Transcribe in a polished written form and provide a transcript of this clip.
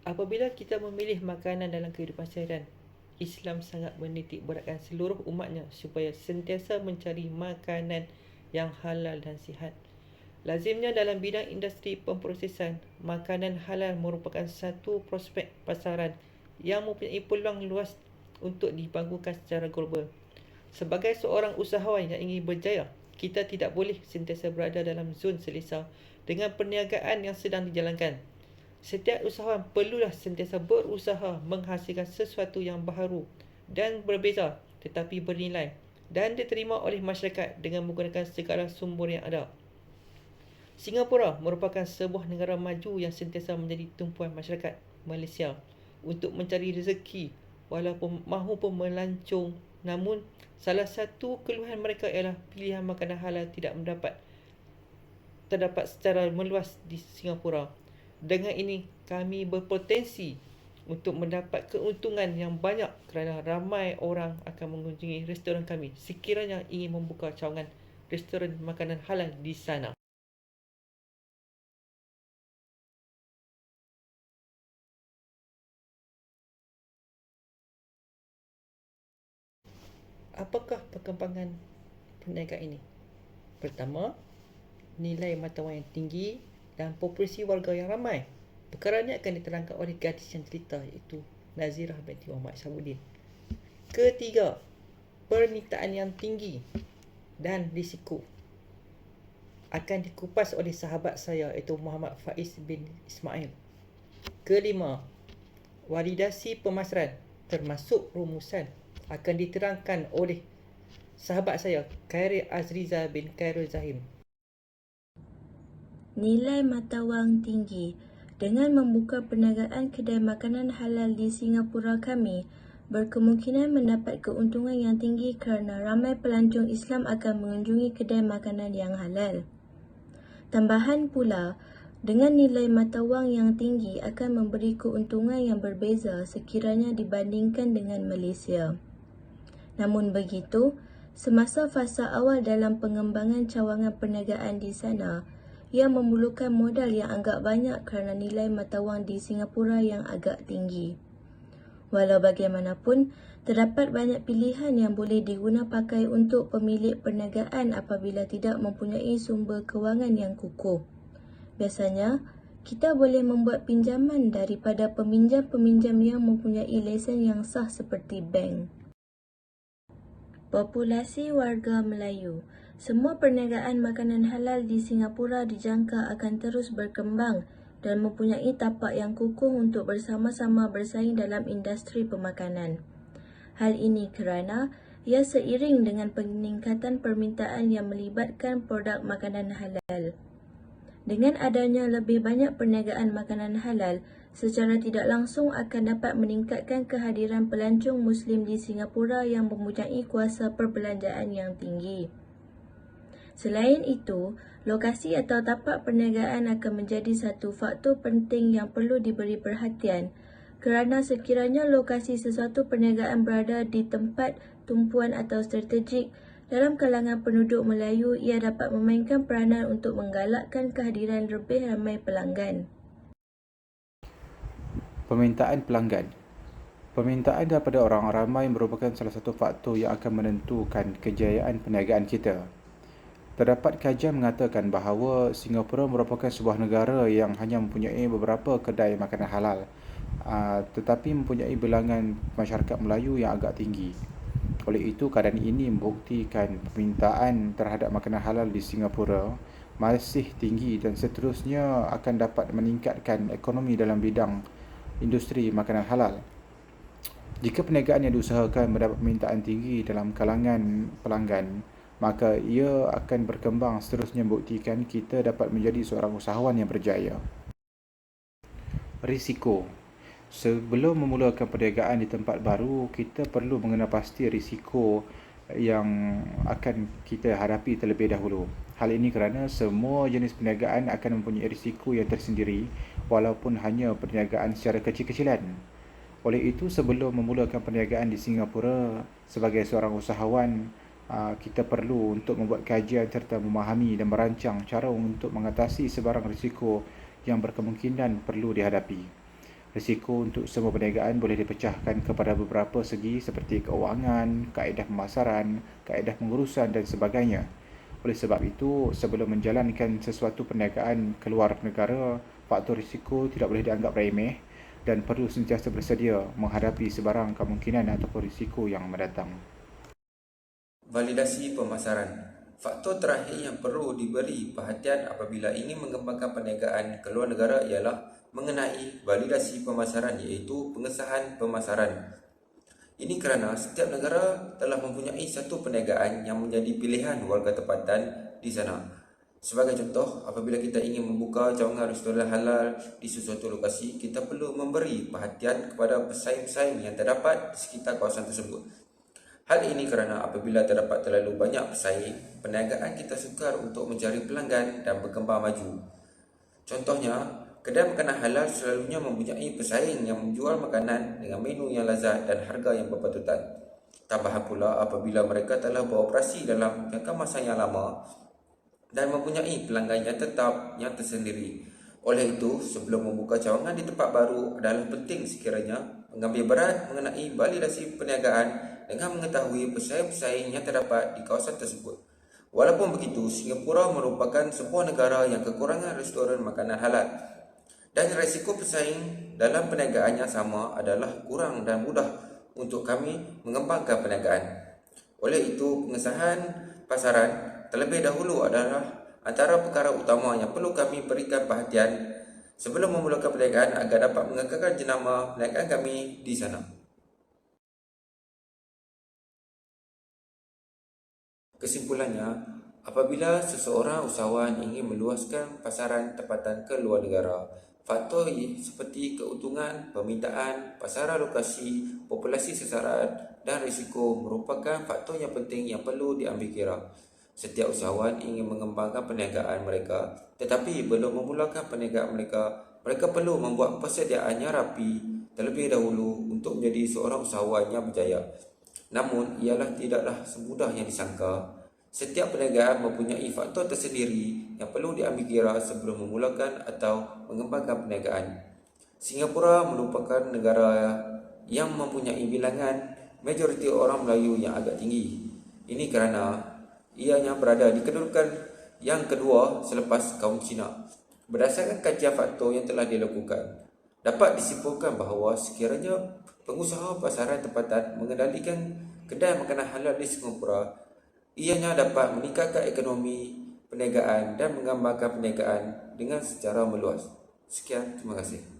Apabila kita memilih makanan dalam kehidupan seharian, Islam sangat menitik beratkan seluruh umatnya supaya sentiasa mencari makanan yang halal dan sihat. Lazimnya dalam bidang industri pemprosesan, makanan halal merupakan satu prospek pasaran yang mempunyai peluang luas untuk dibangkukan secara global. Sebagai seorang usahawan yang ingin berjaya, kita tidak boleh sentiasa berada dalam zon selesa dengan perniagaan yang sedang dijalankan. Setiap usahawan perlulah sentiasa berusaha menghasilkan sesuatu yang baharu dan berbeza tetapi bernilai dan diterima oleh masyarakat dengan menggunakan segala sumber yang ada. Singapura merupakan sebuah negara maju yang sentiasa menjadi tumpuan masyarakat Malaysia untuk mencari rezeki walaupun mahupun melancong. Namun, salah satu keluhan mereka ialah pilihan makanan halal tidak terdapat secara meluas di Singapura. Dengan ini, kami berpotensi untuk mendapat keuntungan yang banyak kerana ramai orang akan mengunjungi restoran kami sekiranya ingin membuka cawangan restoran makanan halal di sana. Apakah perkembangan perniagaan ini? Pertama, nilai mata wang yang tinggi dan populasi warga yang ramai. Perkara ini akan diterangkan oleh gadis yang cerita iaitu Nazirah binti Muhammad Syabuddin. Ketiga, permintaan yang tinggi dan risiko akan dikupas oleh sahabat saya iaitu Muhammad Faiz bin Ismail. Kelima, validasi pemasaran termasuk rumusan akan diterangkan oleh sahabat saya Khairil Azriza bin Khairul Zahim. Nilai mata wang tinggi. Dengan membuka perniagaan kedai makanan halal di Singapura, kami berkemungkinan mendapat keuntungan yang tinggi kerana ramai pelancong Islam akan mengunjungi kedai makanan yang halal. Tambahan pula, dengan nilai mata wang yang tinggi akan memberi keuntungan yang berbeza sekiranya dibandingkan dengan Malaysia. Namun begitu, semasa fasa awal dalam pengembangan cawangan perniagaan di sana, ia memerlukan modal yang agak banyak kerana nilai mata wang di Singapura yang agak tinggi. Walau bagaimanapun, terdapat banyak pilihan yang boleh diguna pakai untuk pemilik perniagaan apabila tidak mempunyai sumber kewangan yang kukuh. Biasanya, kita boleh membuat pinjaman daripada peminjam-peminjam yang mempunyai lesen yang sah seperti bank. Populasi warga Melayu. Semua perniagaan makanan halal di Singapura dijangka akan terus berkembang dan mempunyai tapak yang kukuh untuk bersama-sama bersaing dalam industri pemakanan. Hal ini kerana ia seiring dengan peningkatan permintaan yang melibatkan produk makanan halal. Dengan adanya lebih banyak perniagaan makanan halal, secara tidak langsung akan dapat meningkatkan kehadiran pelancong Muslim di Singapura yang mempunyai kuasa perbelanjaan yang tinggi. Selain itu, lokasi atau tapak perniagaan akan menjadi satu faktor penting yang perlu diberi perhatian kerana sekiranya lokasi sesuatu perniagaan berada di tempat tumpuan atau strategik dalam kalangan penduduk Melayu, ia dapat memainkan peranan untuk menggalakkan kehadiran lebih ramai pelanggan. Permintaan pelanggan. Permintaan daripada orang ramai merupakan salah satu faktor yang akan menentukan kejayaan perniagaan kita. Terdapat kajian mengatakan bahawa Singapura merupakan sebuah negara yang hanya mempunyai beberapa kedai makanan halal, tetapi mempunyai bilangan masyarakat Melayu yang agak tinggi. Oleh itu, keadaan ini membuktikan permintaan terhadap makanan halal di Singapura masih tinggi dan seterusnya akan dapat meningkatkan ekonomi dalam bidang industri makanan halal. Jika perniagaan yang diusahakan mendapat permintaan tinggi dalam kalangan pelanggan, maka ia akan berkembang seterusnya membuktikan kita dapat menjadi seorang usahawan yang berjaya. Risiko. Sebelum memulakan perniagaan di tempat baru, kita perlu mengenal pasti risiko yang akan kita hadapi terlebih dahulu. Hal ini kerana semua jenis perniagaan akan mempunyai risiko yang tersendiri walaupun hanya perniagaan secara kecil-kecilan. Oleh itu, sebelum memulakan perniagaan di Singapura, sebagai seorang usahawan, kita perlu untuk membuat kajian serta memahami dan merancang cara untuk mengatasi sebarang risiko yang berkemungkinan perlu dihadapi. Risiko untuk semua perniagaan boleh dipecahkan kepada beberapa segi seperti keuangan, kaedah pemasaran, kaedah pengurusan dan sebagainya. Oleh sebab itu, sebelum menjalankan sesuatu perniagaan keluar negara, faktor risiko tidak boleh dianggap remeh dan perlu sentiasa bersedia menghadapi sebarang kemungkinan ataupun risiko yang mendatang. Validasi pemasaran. Faktor terakhir yang perlu diberi perhatian apabila ingin mengembangkan perniagaan ke luar negara ialah mengenai validasi pemasaran, iaitu pengesahan pemasaran. Ini kerana setiap negara telah mempunyai satu perniagaan yang menjadi pilihan warga tempatan di sana. Sebagai contoh, apabila kita ingin membuka cawangan restoran halal di sesuatu lokasi, kita perlu memberi perhatian kepada pesaing-pesaing yang terdapat di sekitar kawasan tersebut. Hal ini kerana apabila terdapat terlalu banyak pesaing, perniagaan kita sukar untuk mencari pelanggan dan berkembang maju. Contohnya, kedai makanan halal selalunya mempunyai pesaing yang menjual makanan dengan menu yang lazat dan harga yang berpatutan. Tambahan pula, apabila mereka telah beroperasi dalam jangka masa yang lama dan mempunyai pelanggan yang tetap yang tersendiri. Oleh itu, sebelum membuka cawangan di tempat baru adalah penting sekiranya mengambil berat mengenai validasi perniagaan dengan mengetahui pesaing-pesaing yang terdapat di kawasan tersebut. Walaupun begitu, Singapura merupakan sebuah negara yang kekurangan restoran makanan halal dan risiko pesaing dalam perniagaannya sama adalah kurang dan mudah untuk kami mengembangkan perniagaan. Oleh itu, pengesahan pasaran terlebih dahulu adalah antara perkara utama yang perlu kami berikan perhatian sebelum memulakan perniagaan agar dapat mengekalkan jenama perniagaan kami di sana. Kesimpulannya, apabila seseorang usahawan ingin meluaskan pasaran tempatan ke luar negara, faktor seperti keuntungan, permintaan, pasaran lokasi, populasi sasaran dan risiko merupakan faktor yang penting yang perlu diambil kira. Setiap usahawan ingin mengembangkan perniagaan mereka, tetapi belum memulakan perniagaan mereka perlu membuat persediaan yang rapi terlebih dahulu untuk menjadi seorang usahawan yang berjaya. Namun, ialah tidaklah semudah yang disangka. Setiap perniagaan mempunyai faktor tersendiri yang perlu diambil kira sebelum memulakan atau mengembangkan perniagaan. Singapura merupakan negara yang mempunyai bilangan majoriti orang Melayu yang agak tinggi. Ini kerana ianya berada di kedudukan yang kedua selepas kaum Cina. Berdasarkan kajian faktor yang telah dilakukan, dapat disimpulkan bahawa sekiranya pengusaha pasaran tempatan mengendalikan kedai makanan halal di Singapura, ianya dapat meningkatkan ekonomi perniagaan dan mengembangkan perniagaan dengan secara meluas. Sekian, terima kasih.